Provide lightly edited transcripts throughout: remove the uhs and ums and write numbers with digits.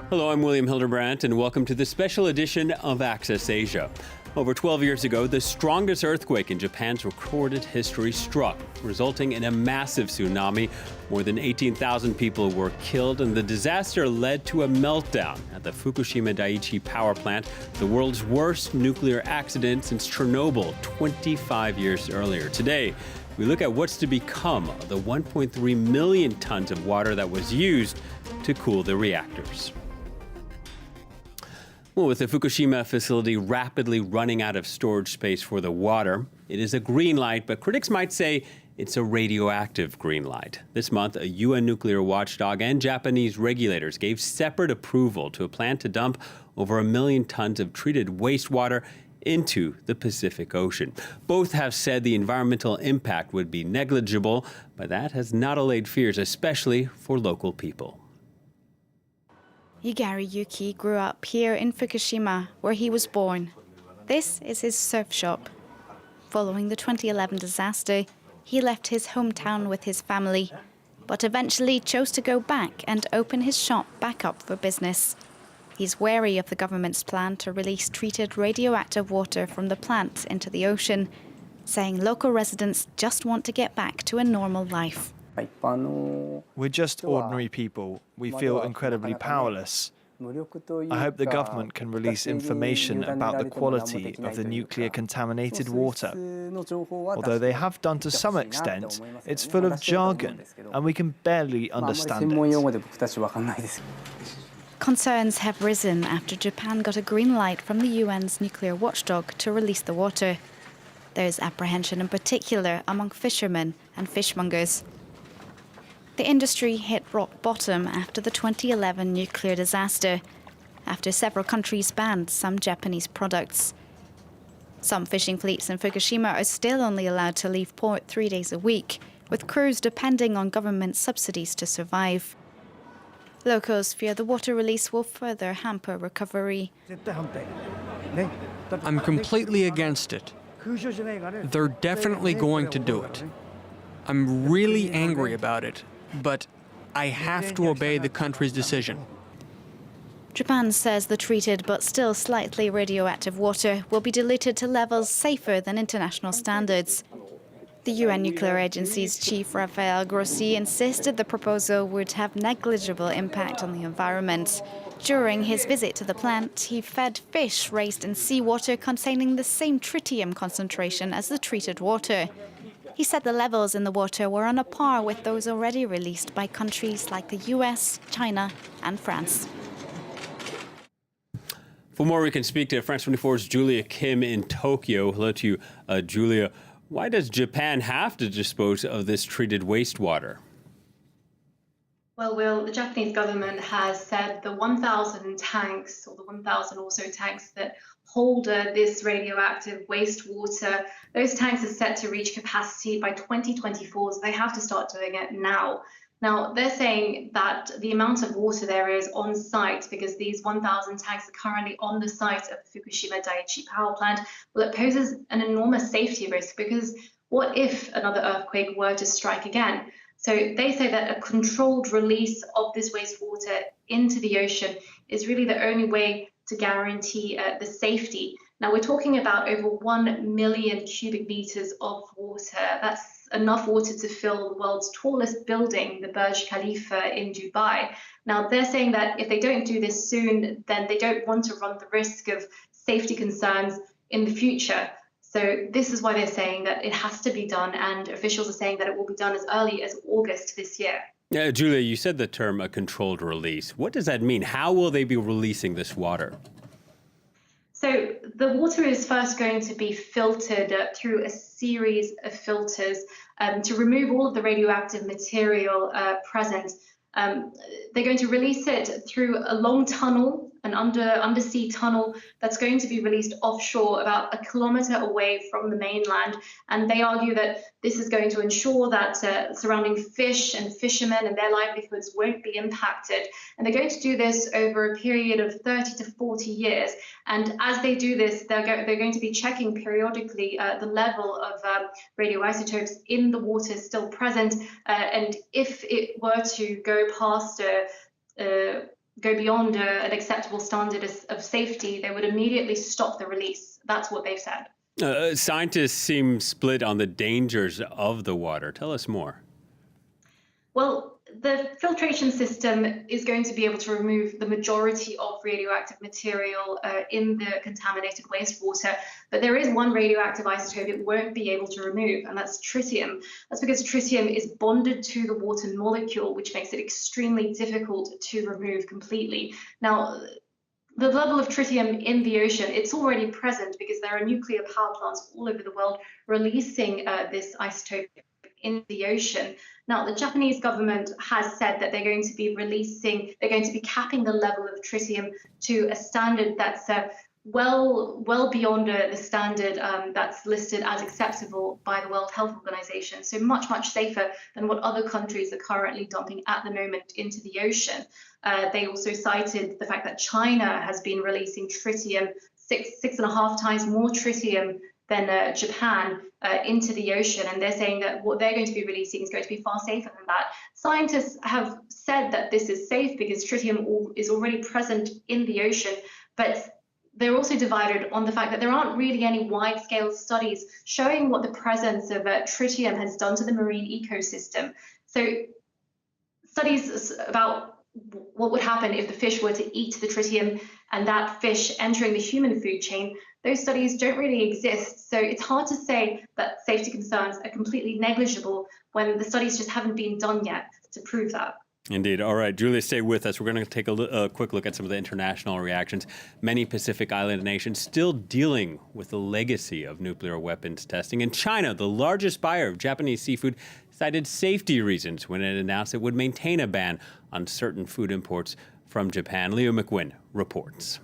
Hello, I'm William Hildebrandt, and welcome to the special edition of Access Asia. Over 12 years ago, the strongest earthquake in Japan's recorded history struck, resulting in a massive tsunami. More than 18,000 people were killed, and the disaster led to a meltdown at the Fukushima Daiichi power plant, the world's worst nuclear accident since Chernobyl 25 years earlier. Today, we look at what's to become of the 1.3 million tons of water that was used to cool the reactors. Well, with the Fukushima facility rapidly running out of storage space for the water, it is a green light, but critics might say it's a radioactive green light. This month, a UN nuclear watchdog and Japanese regulators gave separate approval to a plan to dump over 1 million tons of treated wastewater into the Pacific Ocean. Both have said the environmental impact would be negligible, but that has not allayed fears, especially for local people. Yugari Yuki grew up here in Fukushima, where he was born. This is his surf shop. Following the 2011 disaster, he left his hometown with his family, but eventually chose to go back and open his shop back up for business. He's wary of the government's plan to release treated radioactive water from the plant into the ocean, saying local residents just want to get back to a normal life. We're just ordinary people. We feel incredibly powerless. I hope the government can release information about the quality of the nuclear contaminated water. Although they have done to some extent, it's full of jargon and we can barely understand it. Concerns have risen after Japan got a green light from the UN's nuclear watchdog to release the water. There's apprehension in particular among fishermen and fishmongers. The industry hit rock bottom after the 2011 nuclear disaster, after several countries banned some Japanese products. Some fishing fleets in Fukushima are still only allowed to leave port 3 days a week, with crews depending on government subsidies to survive. Locals fear the water release will further hamper recovery. I'm completely against it. They're definitely going to do it. I'm really angry about it, but I have to obey the country's decision. Japan says the treated but still slightly radioactive water will be diluted to levels safer than international standards. The UN Nuclear Agency's chief Rafael Grossi insisted the proposal would have negligible impact on the environment. During his visit to the plant, he fed fish raised in seawater containing the same tritium concentration as the treated water. He said the levels in the water were on a par with those already released by countries like the US, China, and France. For more, we can speak to France 24's Julia Kim in Tokyo. Hello to you, Julia. Why does Japan have to dispose of this treated wastewater? Well, Will, the Japanese government has said the 1,000 tanks, or the 1,000 or so tanks that hold this radioactive wastewater, those tanks are set to reach capacity by 2024, so they have to start doing it now. Now, they're saying that the amount of water there is on site, because these 1,000 tanks are currently on the site of the Fukushima Daiichi power plant, well, it poses an enormous safety risk, because what if another earthquake were to strike again? So they say that a controlled release of this wastewater into the ocean is really the only way to guarantee the safety. Now, we're talking about over 1 million cubic meters of water. That's enough water to fill the world's tallest building, the Burj Khalifa in Dubai. Now, they're saying that if they don't do this soon, then they don't want to run the risk of safety concerns in the future. So this is why they're saying that it has to be done, and officials are saying that it will be done as early as August this year. Julia, you said the term a controlled release. What does that mean? How will they be releasing this water? So the water is first going to be filtered through a series of filters to remove all of the radioactive material present. They're going to release it through a long tunnel, an undersea tunnel that's going to be released offshore about 1 kilometer away from the mainland. And they argue that this is going to ensure that surrounding fish and fishermen and their livelihoods won't be impacted. And they're going to do this over a period of 30 to 40 years. And as they do this, they're going to be checking periodically the level of radioisotopes in the water still present. And if it were to go past go beyond an acceptable standard of safety, they would immediately stop the release. That's what they've said. Scientists seem split on the dangers of the water. Tell us more. Well, the filtration system is going to be able to remove the majority of radioactive material in the contaminated wastewater, but there is one radioactive isotope it won't be able to remove, and that's tritium. That's because tritium is bonded to the water molecule, which makes it extremely difficult to remove completely. Now, the level of tritium in the ocean, it's already present because there are nuclear power plants all over the world releasing this isotope in the ocean. Now, the Japanese government has said that they're going to be capping the level of tritium to a standard that's well beyond the standard that's listed as acceptable by the World Health Organization. So much safer than what other countries are currently dumping at the moment into the ocean. They also cited the fact that China has been releasing tritium, 6.5 times more tritium than Japan into the ocean, and they're saying that what they're going to be releasing is going to be far safer than that. Scientists have said that this is safe because tritium is already present in the ocean, but they're also divided on the fact that there aren't really any wide-scale studies showing what the presence of tritium has done to the marine ecosystem. So studies about what would happen if the fish were to eat the tritium and that fish entering the human food chain, those studies don't really exist. So it's hard to say that safety concerns are completely negligible when the studies just haven't been done yet to prove that. Indeed. All right, Julia, stay with us. We're going to take a quick look at some of the international reactions. Many Pacific Island nations still dealing with the legacy of nuclear weapons testing. And China, the largest buyer of Japanese seafood, cited safety reasons when it announced it would maintain a ban on certain food imports from Japan. Leo McGuinn reports.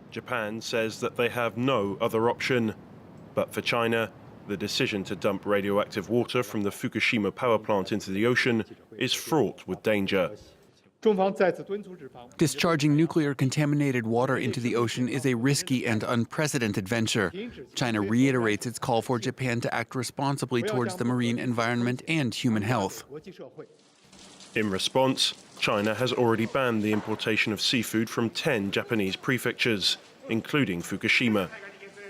Japan says that they have no other option. But for China, the decision to dump radioactive water from the Fukushima power plant into the ocean is fraught with danger. Discharging nuclear contaminated water into the ocean is a risky and unprecedented venture. China reiterates its call for Japan to act responsibly towards the marine environment and human health. In response, China has already banned the importation of seafood from 10 Japanese prefectures, including Fukushima.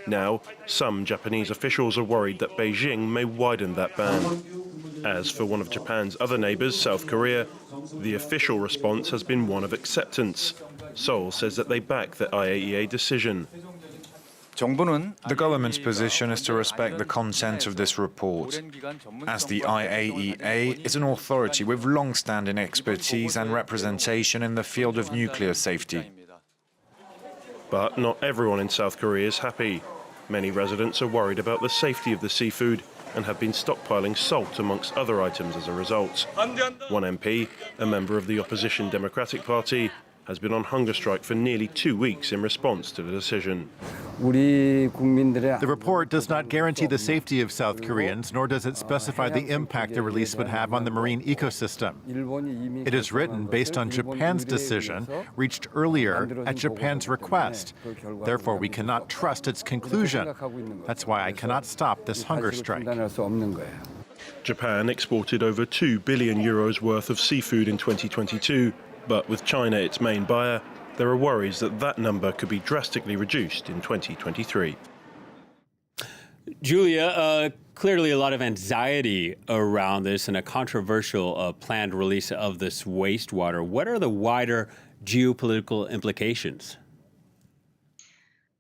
Now, some Japanese officials are worried that Beijing may widen that ban. As for one of Japan's other neighbors, South Korea, the official response has been one of acceptance. Seoul says that they back the IAEA decision. The government's position is to respect the content of this report, as the IAEA is an authority with long-standing expertise and representation in the field of nuclear safety. But not everyone in South Korea is happy. Many residents are worried about the safety of the seafood and have been stockpiling salt amongst other items as a result. One MP, a member of the opposition Democratic Party, has been on hunger strike for nearly 2 weeks in response to the decision. The report does not guarantee the safety of South Koreans, nor does it specify the impact the release would have on the marine ecosystem. It is written based on Japan's decision, reached earlier at Japan's request. Therefore, we cannot trust its conclusion. That's why I cannot stop this hunger strike. Japan exported over €2 billion worth of seafood in 2022. But with China its main buyer, there are worries that that number could be drastically reduced in 2023. Julia, clearly a lot of anxiety around this and a controversial planned release of this wastewater. What are the wider geopolitical implications?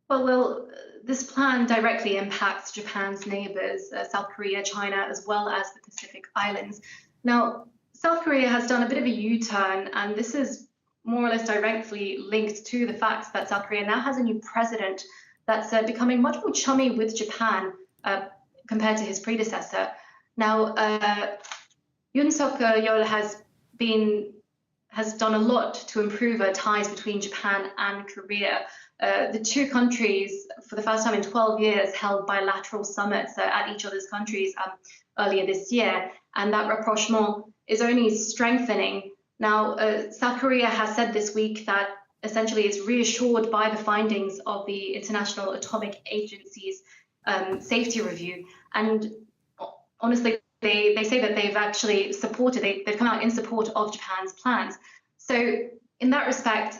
Well, this plan directly impacts Japan's neighbors, South Korea, China, as well as the Pacific Islands. Now, South Korea has done a bit of a U-turn, and this is more or less directly linked to the fact that South Korea now has a new president that's becoming much more chummy with Japan compared to his predecessor. Now, Yoon Suk-yeol has done a lot to improve ties between Japan and Korea. The two countries, for the first time in 12 years, held bilateral summits at each other's countries earlier this year, and that rapprochement is only strengthening. Now, South Korea has said this week that essentially it's reassured by the findings of the International Atomic Agency's safety review. And honestly, they say that they've actually they've come out in support of Japan's plans. So in that respect,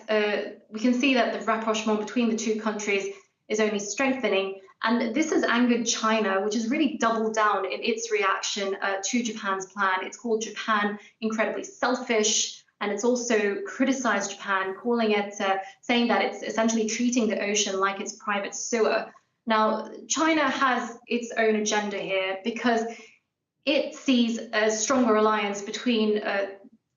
we can see that the rapprochement between the two countries is only strengthening. And this has angered China, which has really doubled down in its reaction to Japan's plan. It's called Japan incredibly selfish, and it's also criticized Japan, calling it, saying that it's essentially treating the ocean like its private sewer. Now, China has its own agenda here because it sees a stronger alliance between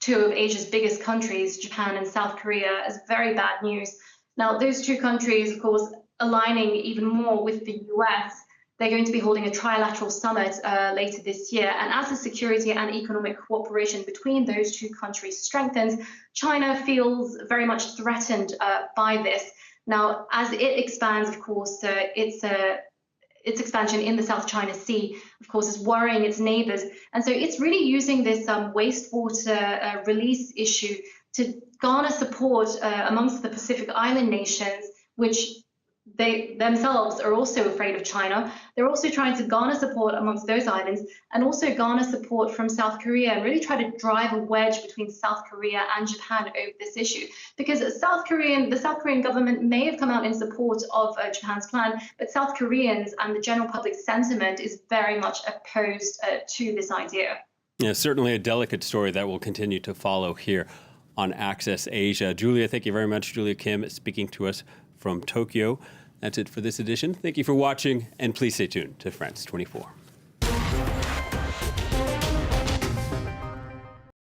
two of Asia's biggest countries, Japan and South Korea, as very bad news. Now, those two countries, of course, aligning even more with the US, they're going to be holding a trilateral summit later this year. And as the security and economic cooperation between those two countries strengthens, China feels very much threatened by this. Now, as it expands, of course, its expansion in the South China Sea, of course, is worrying its neighbors. And so it's really using this wastewater release issue to garner support amongst the Pacific Island nations, which they themselves are also afraid of China. They're also trying to garner support amongst those islands and also garner support from South Korea and really try to drive a wedge between South Korea and Japan over this issue. Because the South Korean government may have come out in support of Japan's plan, but South Koreans and the general public sentiment is very much opposed to this idea. Yeah, certainly a delicate story that will continue to follow here on Access Asia. Julia, thank you very much. Julia Kim speaking to us from Tokyo. That's it for this edition. Thank you for watching, and please stay tuned to France 24.